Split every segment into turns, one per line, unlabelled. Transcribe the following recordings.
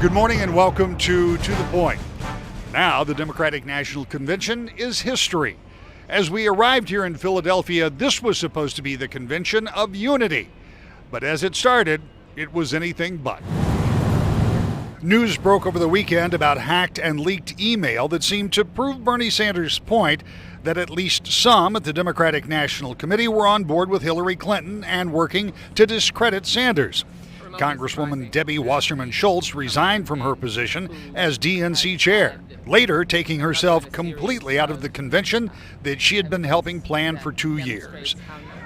Good morning and welcome to the Point. Now the Democratic National Convention is history. As we arrived here in Philadelphia, this was supposed to be the convention of unity. But as it started, it was anything but. News broke over the weekend about hacked and leaked email that seemed to prove Bernie Sanders' point that at least some at the Democratic National Committee were on board with Hillary Clinton and working to discredit Sanders. Congresswoman Debbie Wasserman Schultz resigned from her position as DNC chair, later taking herself completely out of the convention that she had been helping plan for 2 years.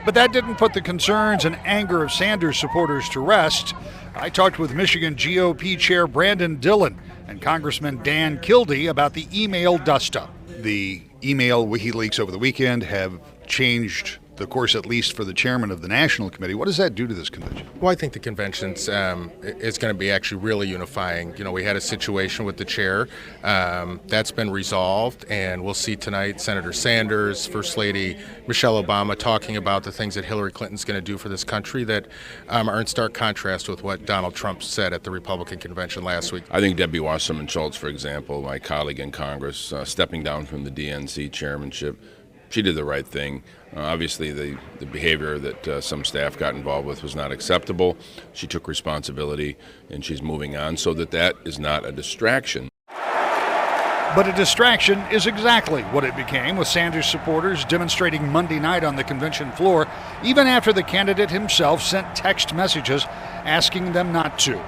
But that didn't put the concerns and anger of Sanders supporters to rest. I talked with Michigan GOP Chair Brandon Dillon and Congressman Dan Kildee about the email dust-up. The email WikiLeaks over the weekend have changed the course, at least for the chairman of the National Committee. What does that do to this convention?
Well, I think the convention's is going to be actually really unifying. You know, we had a situation with the chair. That's been resolved, and we'll see tonight Senator Sanders, First Lady Michelle Obama talking about the things that Hillary Clinton's going to do for this country that are in stark contrast with what Donald Trump said at the Republican convention last week.
I think Debbie Wasserman Schultz, for example, my colleague in Congress, stepping down from the DNC chairmanship, she did the right thing. Obviously, the behavior that some staff got involved with was not acceptable. She took responsibility, and she's moving on so that is not a distraction.
But a distraction is exactly what it became, with Sanders supporters demonstrating Monday night on the convention floor, even after the candidate himself sent text messages asking them not to.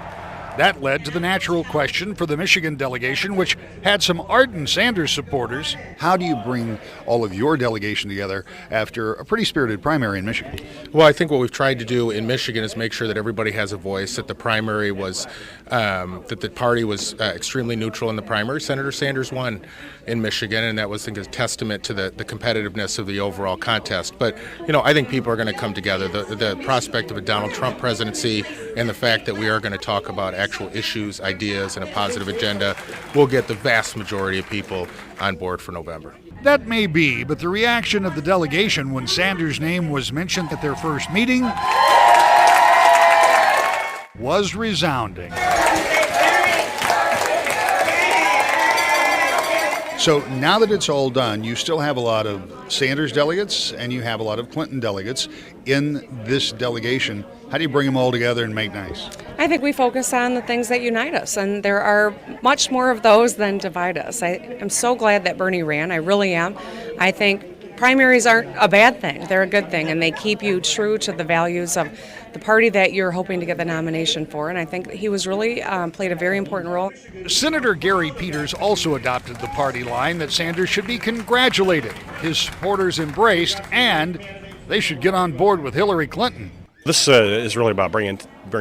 That led to the natural question for the Michigan delegation, which had some ardent Sanders supporters. How do you bring all of your delegation together after a pretty spirited primary in Michigan?
Well, I think what we've tried to do in Michigan is make sure that everybody has a voice, that the primary was, that the party was extremely neutral in the primary. Senator Sanders won in Michigan, and that was, I think, a testament to the competitiveness of the overall contest. But, you know, I think people are going to come together. The prospect of a Donald Trump presidency and the fact that we are going to talk about actual issues, ideas, and a positive agenda will get the vast majority of people on board for November.
That may be, but the reaction of the delegation when Sanders' name was mentioned at their first meeting was resounding. So now that it's all done, you still have a lot of Sanders delegates and you have a lot of Clinton delegates in this delegation. How do you bring them all together and make nice?
I think we focus on the things that unite us, and there are much more of those than divide us. I am so glad that Bernie ran. I really am. I think primaries aren't a bad thing. They're a good thing, and they keep you true to the values of the party that you're hoping to get the nomination for, and I think he was really played a very important role.
Senator Gary Peters also adopted the party line that Sanders should be congratulated, his supporters embraced, and they should get on board with Hillary Clinton.
This is really about bringing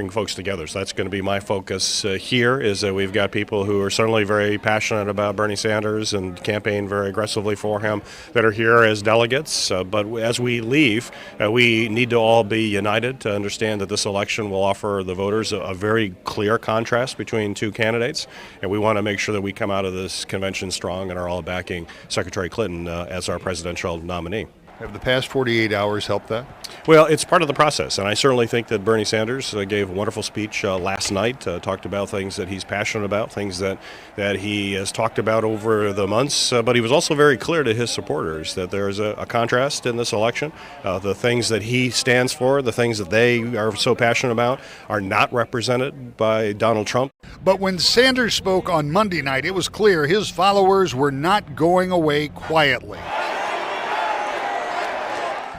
folks together. So that's going to be my focus here, is that we've got people who are certainly very passionate about Bernie Sanders and campaign very aggressively for him that are here as delegates. But as we leave, we need to all be united to understand that this election will offer the voters a very clear contrast between two candidates. And we want to make sure that we come out of this convention strong and are all backing Secretary Clinton as our presidential nominee.
Have the past 48 hours helped that?
Well, it's part of the process, and I certainly think that Bernie Sanders gave a wonderful speech last night, talked about things that he's passionate about, things that he has talked about over the months, but he was also very clear to his supporters that there is a contrast in this election. The things that he stands for, the things that they are so passionate about, are not represented by Donald Trump.
But when Sanders spoke on Monday night, it was clear his followers were not going away quietly.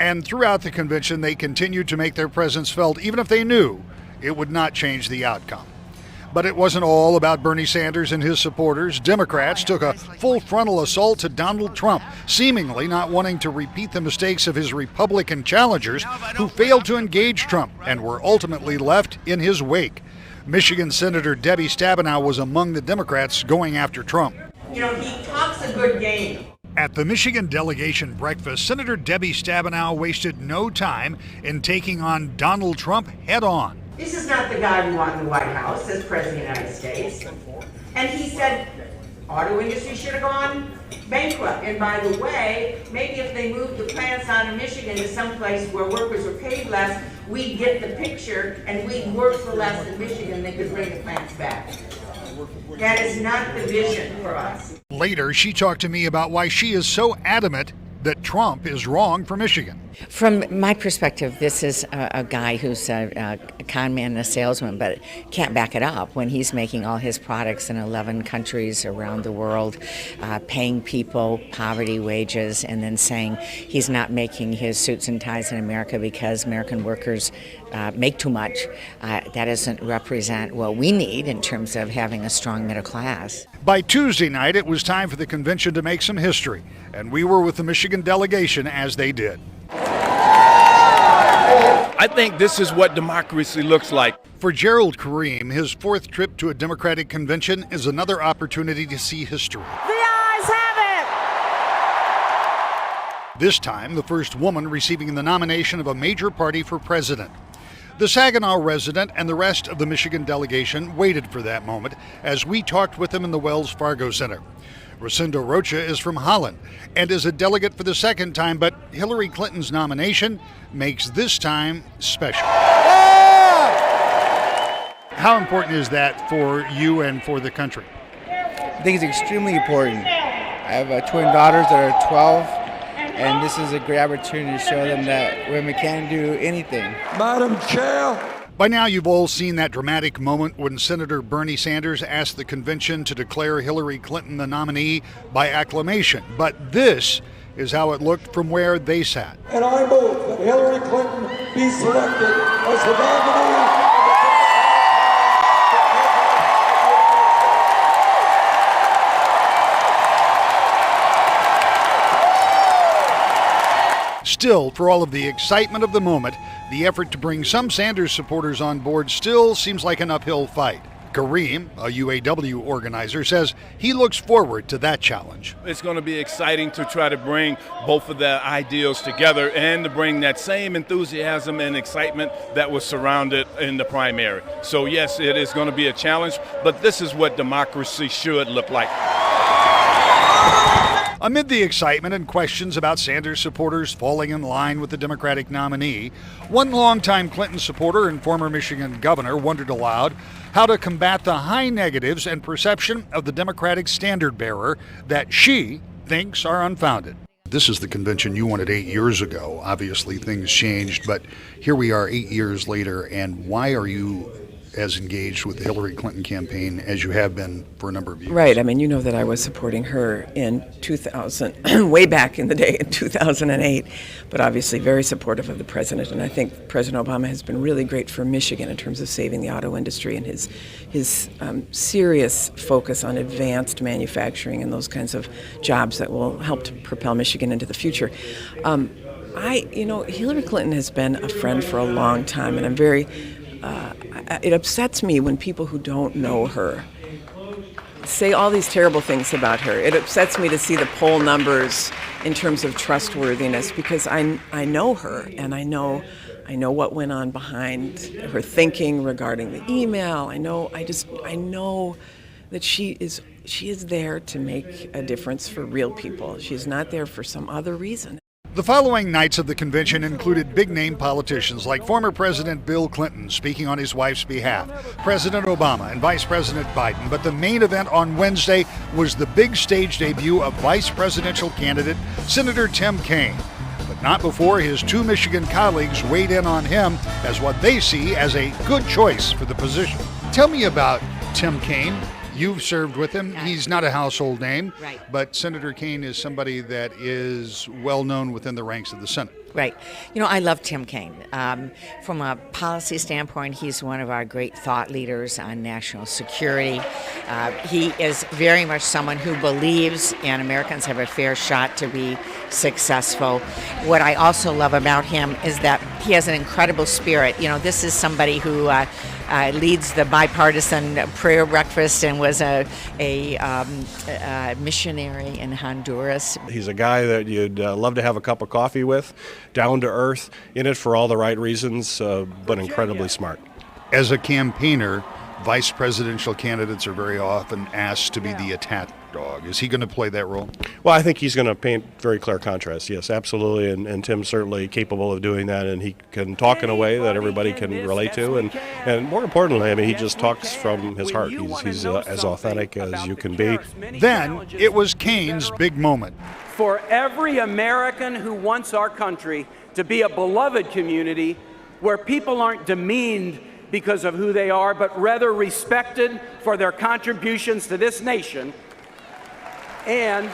And throughout the convention, they continued to make their presence felt, even if they knew it would not change the outcome. But it wasn't all about Bernie Sanders and his supporters. Democrats took a full frontal assault to Donald Trump, seemingly not wanting to repeat the mistakes of his Republican challengers who failed to engage Trump and were ultimately left in his wake. Michigan Senator Debbie Stabenow was among the Democrats going after Trump.
You know, he talks a good game.
At the Michigan delegation breakfast, Senator Debbie Stabenow wasted no time in taking on Donald Trump head-on.
This is not the guy we want in the White House as President of the United States. And he said auto industry should have gone bankrupt. And by the way, maybe if they moved the plants out of Michigan to someplace where workers are paid less, we'd get the picture and we'd work for less in Michigan. They could bring the plants back. That is not the vision for us.
Later, she talked to me about why she is so adamant that Trump is wrong for Michigan.
From my perspective, this is a guy who's a con man and a salesman, but can't back it up when he's making all his products in 11 countries around the world, paying people poverty wages, and then saying he's not making his suits and ties in America because American workers make too much. That doesn't represent what we need in terms of having a strong middle class.
By Tuesday night, it was time for the convention to make some history, and we were with the Michigan delegation as they did.
I think this is what democracy looks like.
For Gerald Kareem, his fourth trip to a Democratic convention is another opportunity to see history.
The ayes have it!
This time, the first woman receiving the nomination of a major party for president. The Saginaw resident and the rest of the Michigan delegation waited for that moment as we talked with them in the Wells Fargo Center. Rosendo Rocha is from Holland and is a delegate for the second time, but Hillary Clinton's nomination makes this time special. How important is that for you and for the country?
I think it's extremely important. I have twin daughters that are 12, and this is a great opportunity to show them that women can do anything.
Madam Chair.
By now, you've all seen that dramatic moment when Senator Bernie Sanders asked the convention to declare Hillary Clinton the nominee by acclamation. But this is how it looked from where they sat.
And I move that Hillary Clinton be selected as the nominee. Still, for all of the excitement of the moment, the effort to bring some Sanders supporters on board still seems like an uphill fight. Kareem, a UAW organizer, says he looks forward to that challenge.
It's going to be exciting to try to bring both of the ideals together and to bring that same enthusiasm and excitement that was surrounded in the primary. So yes, it is going to be a challenge, but this is what democracy should look like.
Amid the excitement and questions about Sanders supporters falling in line with the Democratic nominee, one longtime Clinton supporter and former Michigan governor wondered aloud how to combat the high negatives and perception of the Democratic standard bearer that she thinks are unfounded. This is the convention you wanted 8 years ago. Obviously, things changed, but here we are 8 years later, and why are you as engaged with the Hillary Clinton campaign as you have been for a number of years?
Right. I mean, you know that I was supporting her in 2000, way back in the day in 2008, but obviously very supportive of the president. And I think President Obama has been really great for Michigan in terms of saving the auto industry and his serious focus on advanced manufacturing and those kinds of jobs that will help to propel Michigan into the future. Hillary Clinton has been a friend for a long time, and I'm very it upsets me when people who don't know her say all these terrible things about her. It upsets me to see the poll numbers in terms of trustworthiness, because I know her, and I know what went on behind her thinking regarding the email. I know that she is there to make a difference for real people. She's not there for some other reason.
The following nights of the convention included big-name politicians like former President Bill Clinton speaking on his wife's behalf, President Obama and Vice President Biden. But the main event on Wednesday was the big stage debut of Vice Presidential candidate Senator Tim Kaine. But not before his two Michigan colleagues weighed in on him as what they see as a good choice for the position. Tell me about Tim Kaine. You've served with him. He's not a household name,
right,
but Senator Kaine is somebody that is well known within the ranks of the Senate.
Right. You know, I love Tim Kaine. From a policy standpoint, he's one of our great thought leaders on national security. He is very much someone who believes and Americans have a fair shot to be successful. What I also love about him is that he has an incredible spirit. You know, this is somebody who leads the bipartisan prayer breakfast and was a missionary in Honduras.
He's a guy that you'd love to have a cup of coffee with, down to earth, in it for all the right reasons, but incredibly smart.
As a campaigner, vice presidential candidates are very often asked to be the
watchdog. Is he going to play that role?
Well, I think he's going to paint very clear contrast. Yes, absolutely. And Tim's certainly capable of doing that, and he can talk in a way that everybody can relate to. And more importantly, I mean, he just talks from his heart. He's as authentic as you can be.
Then it was Kane's big moment.
For every American who wants our country to be a beloved community where people aren't demeaned because of who they are, but rather respected for their contributions to this nation, and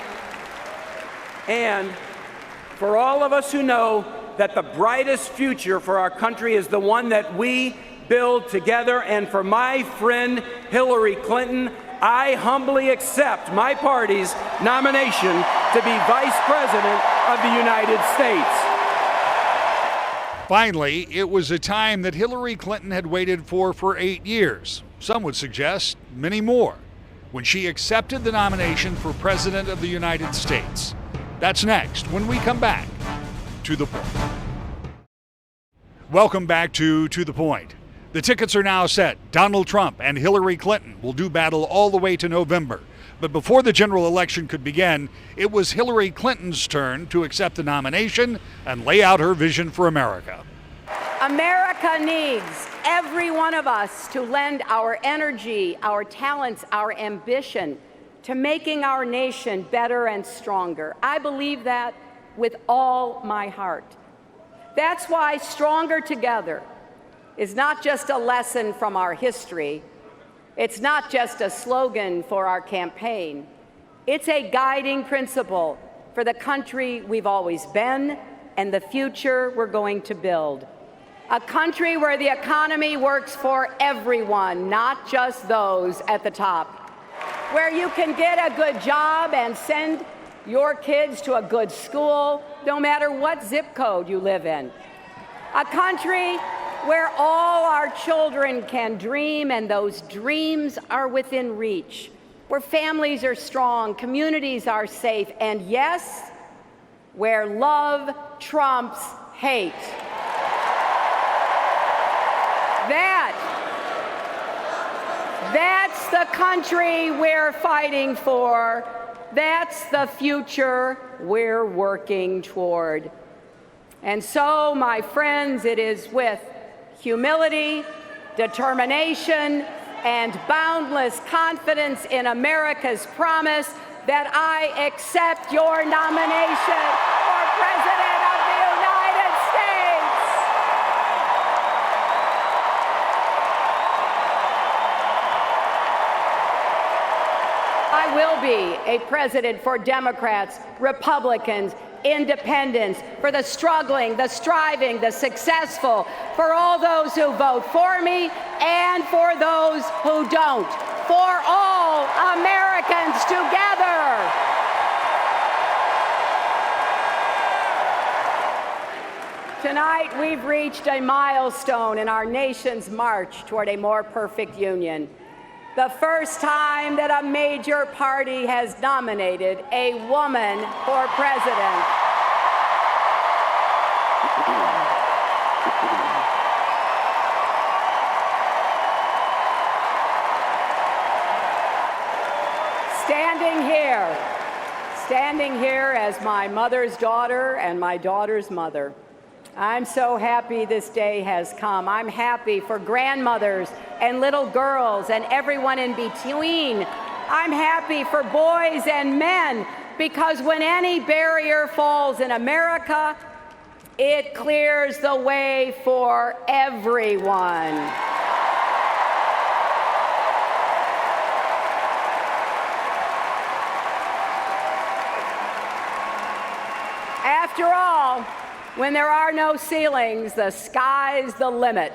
for all of us who know that the brightest future for our country is the one that we build together, and for my friend Hillary Clinton, I humbly accept my party's nomination to be Vice President of the United States.
Finally, it was a time that Hillary Clinton had waited for 8 years. Some would suggest many more, when she accepted the nomination for President of the United States. That's next when we come back to The Point. Welcome back to The Point. The tickets are now set. Donald Trump and Hillary Clinton will do battle all the way to November. But before the general election could begin, it was Hillary Clinton's turn to accept the nomination and lay out her vision for America.
America needs every one of us to lend our energy, our talents, our ambition to making our nation better and stronger. I believe that with all my heart. That's why Stronger Together is not just a lesson from our history. It's not just a slogan for our campaign. It's a guiding principle for the country we've always been and the future we're going to build. A country where the economy works for everyone, not just those at the top. Where you can get a good job and send your kids to a good school, no matter what zip code you live in. A country where all our children can dream and those dreams are within reach, where families are strong, communities are safe, and yes, where love trumps hate. That's the country we're fighting for. That's the future we're working toward. And so, my friends, it is with humility, determination, and boundless confidence in America's promise that I accept your nomination for President of the United States. I will be a president for Democrats, Republicans, independents, for the struggling, the striving, the successful, for all those who vote for me and for those who don't, for all Americans together. Tonight, we've reached a milestone in our nation's march toward a more perfect union. The first time that a major party has nominated a woman for president. Standing here as my mother's daughter and my daughter's mother, I'm so happy this day has come. I'm happy for grandmothers and little girls and everyone in between. I'm happy for boys and men, because when any barrier falls in America, it clears the way for everyone. After all, when there are no ceilings, the sky's the limit.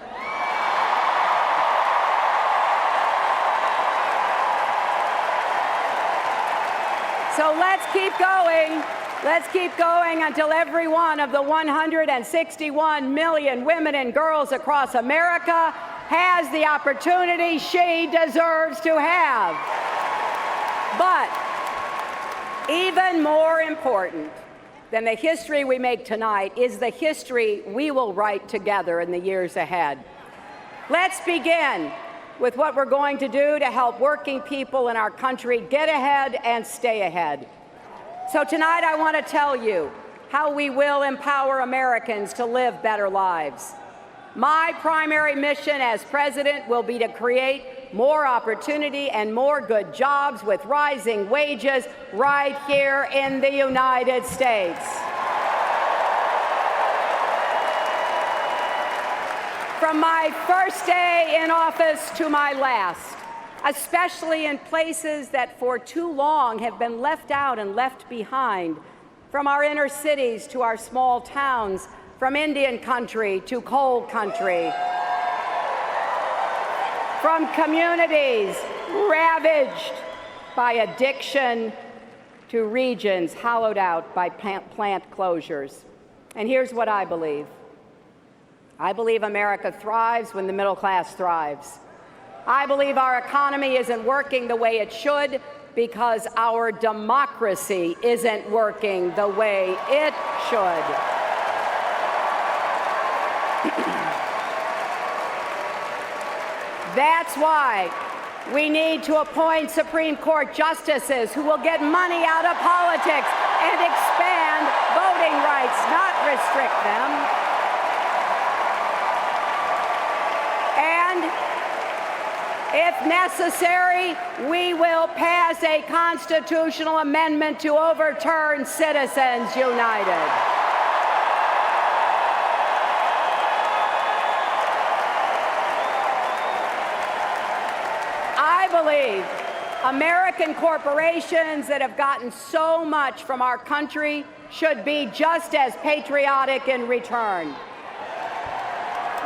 So let's keep going. Let's keep going until every one of the 161 million women and girls across America has the opportunity she deserves to have. But even more important than the history we make tonight is the history we will write together in the years ahead. Let's begin with what we're going to do to help working people in our country get ahead and stay ahead. So tonight I want to tell you how we will empower Americans to live better lives. My primary mission as president will be to create more opportunity and more good jobs with rising wages right here in the United States. From my first day in office to my last, especially in places that for too long have been left out and left behind, from our inner cities to our small towns, from Indian country to coal country, from communities ravaged by addiction to regions hollowed out by plant closures. And here's what I believe. I believe America thrives when the middle class thrives. I believe our economy isn't working the way it should because our democracy isn't working the way it should. That's why we need to appoint Supreme Court justices who will get money out of politics and expand voting rights, not restrict them. And if necessary, we will pass a constitutional amendment to overturn Citizens United. I believe American corporations that have gotten so much from our country should be just as patriotic in return.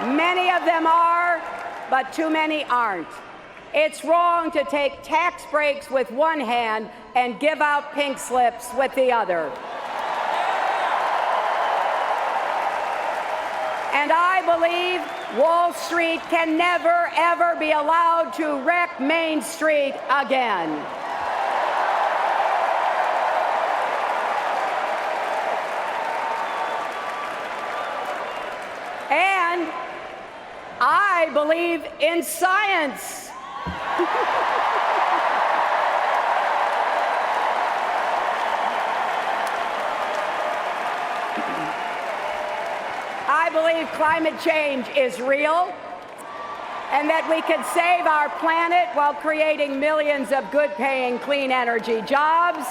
Many of them are, but too many aren't. It's wrong to take tax breaks with one hand and give out pink slips with the other. And I believe Wall Street can never, ever be allowed to wreck Main Street again. And I believe in science. I believe climate change is real and that we can save our planet while creating millions of good-paying clean energy jobs.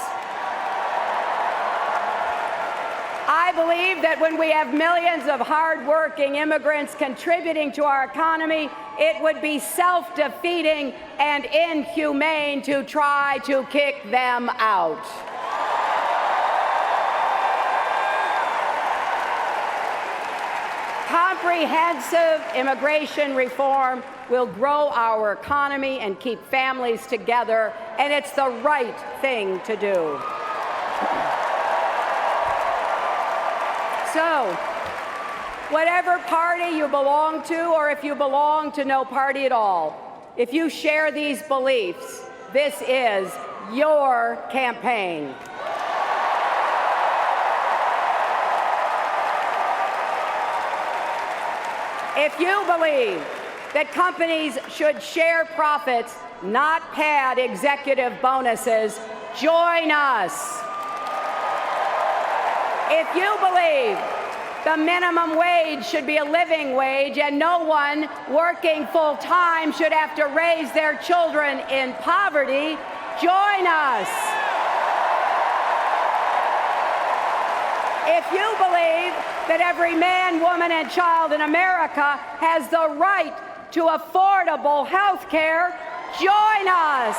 I believe that when we have millions of hard-working immigrants contributing to our economy, it would be self-defeating and inhumane to try to kick them out. Comprehensive immigration reform will grow our economy and keep families together, and it's the right thing to do. So, whatever party you belong to, or if you belong to no party at all, if you share these beliefs, this is your campaign. If you believe that companies should share profits, not pad executive bonuses, join us. If you believe the minimum wage should be a living wage and no one working full-time should have to raise their children in poverty, join us. If you believe that every man, woman, and child in America has the right to affordable health care, join us.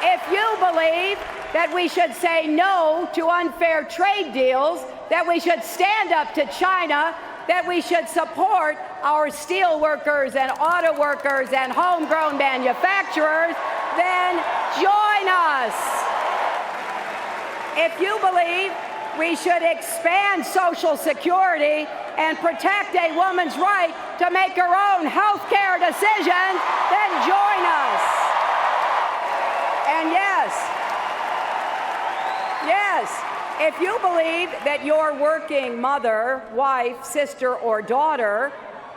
If you believe that we should say no to unfair trade deals, that we should stand up to China, that we should support our steel workers and auto workers and homegrown manufacturers, then join us. If you believe we should expand Social Security and protect a woman's right to make her own health care decisions, then join us. And yes, if you believe that your working mother, wife, sister, or daughter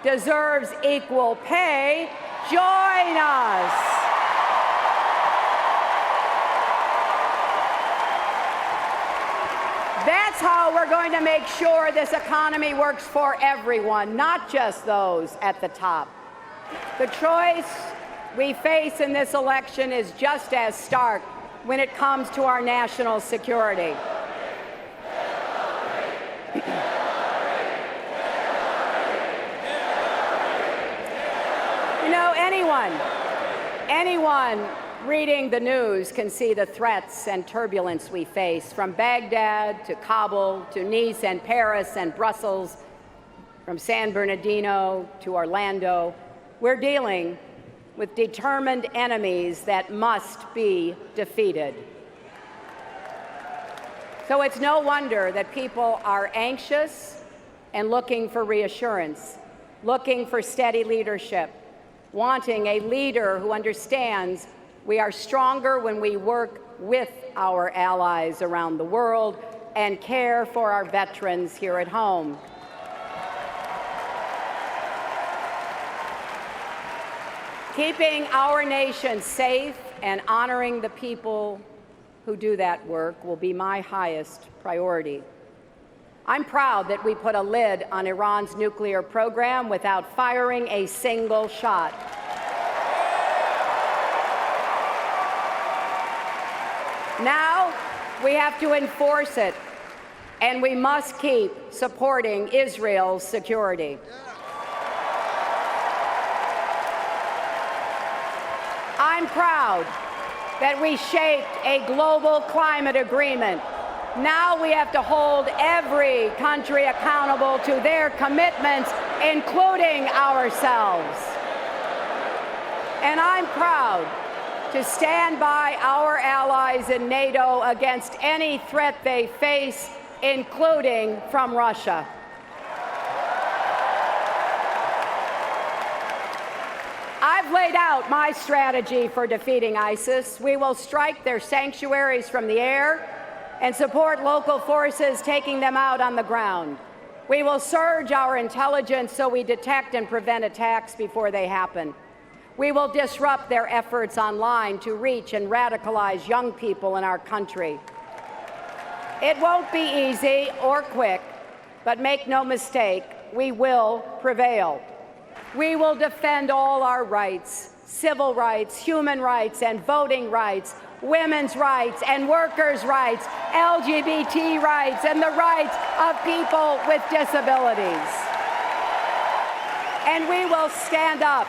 deserves equal pay. Join us. That's how we're going to make sure this economy works for everyone, not just those at the top. The choice we face in this election is just as stark when it comes to our national security. You know, anyone reading the news can see the threats and turbulence we face, from Baghdad to Kabul to Nice and Paris and Brussels, from San Bernardino to Orlando. We're dealing with determined enemies that must be defeated. So it's no wonder that people are anxious and looking for reassurance, looking for steady leadership, wanting a leader who understands we are stronger when we work with our allies around the world and care for our veterans here at home. Keeping our nation safe and honoring the people who do that work will be my highest priority. I'm proud that we put a lid on Iran's nuclear program without firing a single shot. Now we have to enforce it, and we must keep supporting Israel's security. I'm proud that we shaped a global climate agreement. Now we have to hold every country accountable to their commitments, including ourselves. And I'm proud to stand by our allies in NATO against any threat they face, including from Russia. I've laid out my strategy for defeating ISIS. We will strike their sanctuaries from the air and support local forces taking them out on the ground. We will surge our intelligence so we detect and prevent attacks before they happen. We will disrupt their efforts online to reach and radicalize young people in our country. It won't be easy or quick, but make no mistake, we will prevail. We will defend all our rights, civil rights, human rights, and voting rights, women's rights and workers' rights, LGBT rights, and the rights of people with disabilities. And we will stand up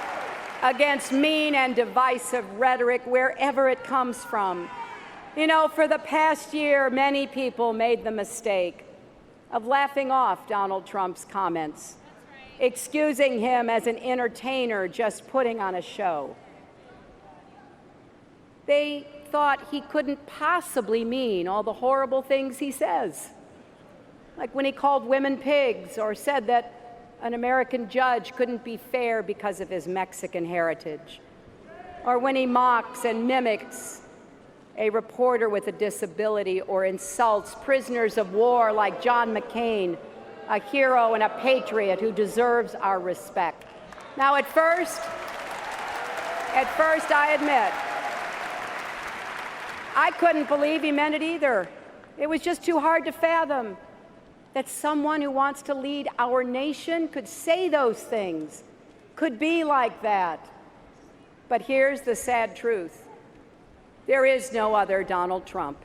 against mean and divisive rhetoric wherever it comes from. You know, for the past year, many people made the mistake of laughing off Donald Trump's comments, excusing him as an entertainer just putting on a show. They thought he couldn't possibly mean all the horrible things he says, like when he called women pigs or said that an American judge couldn't be fair because of his Mexican heritage, or when he mocks and mimics a reporter with a disability or insults prisoners of war like John McCain, a hero and a patriot who deserves our respect. Now, at first, I admit, I couldn't believe he meant it either. It was just too hard to fathom that someone who wants to lead our nation could say those things, could be like that. But here's the sad truth. There is no other Donald Trump.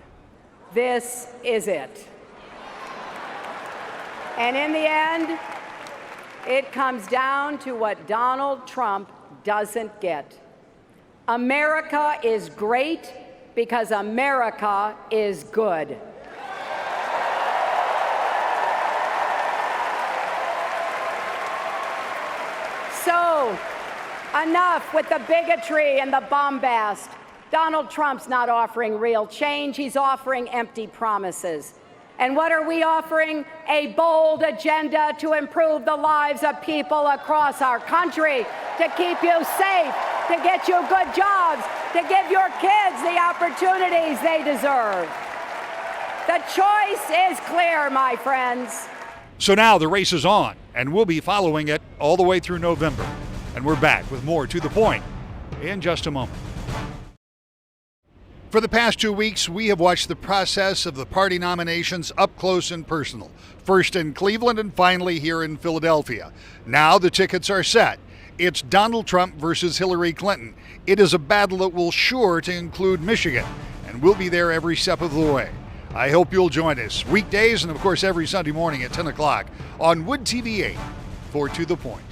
This is it. And in the end, it comes down to what Donald Trump doesn't get. America is great because America is good. So, enough with the bigotry and the bombast. Donald Trump's not offering real change. He's offering empty promises. And what are we offering? A bold agenda to improve the lives of people across our country, to keep you safe, to get you good jobs, to give your kids the opportunities they deserve. The choice is clear, my friends.
So now the race is on, and we'll be following it all the way through November. And we're back with more To the Point in just a moment. For the past 2 weeks, we have watched the process of the party nominations up close and personal. First in Cleveland and finally here in Philadelphia. Now the tickets are set. It's Donald Trump versus Hillary Clinton. It is a battle that will sure to include Michigan, and we'll be there every step of the way. I hope you'll join us weekdays and, of course, every Sunday morning at 10 o'clock on Wood TV 8 for To the Point.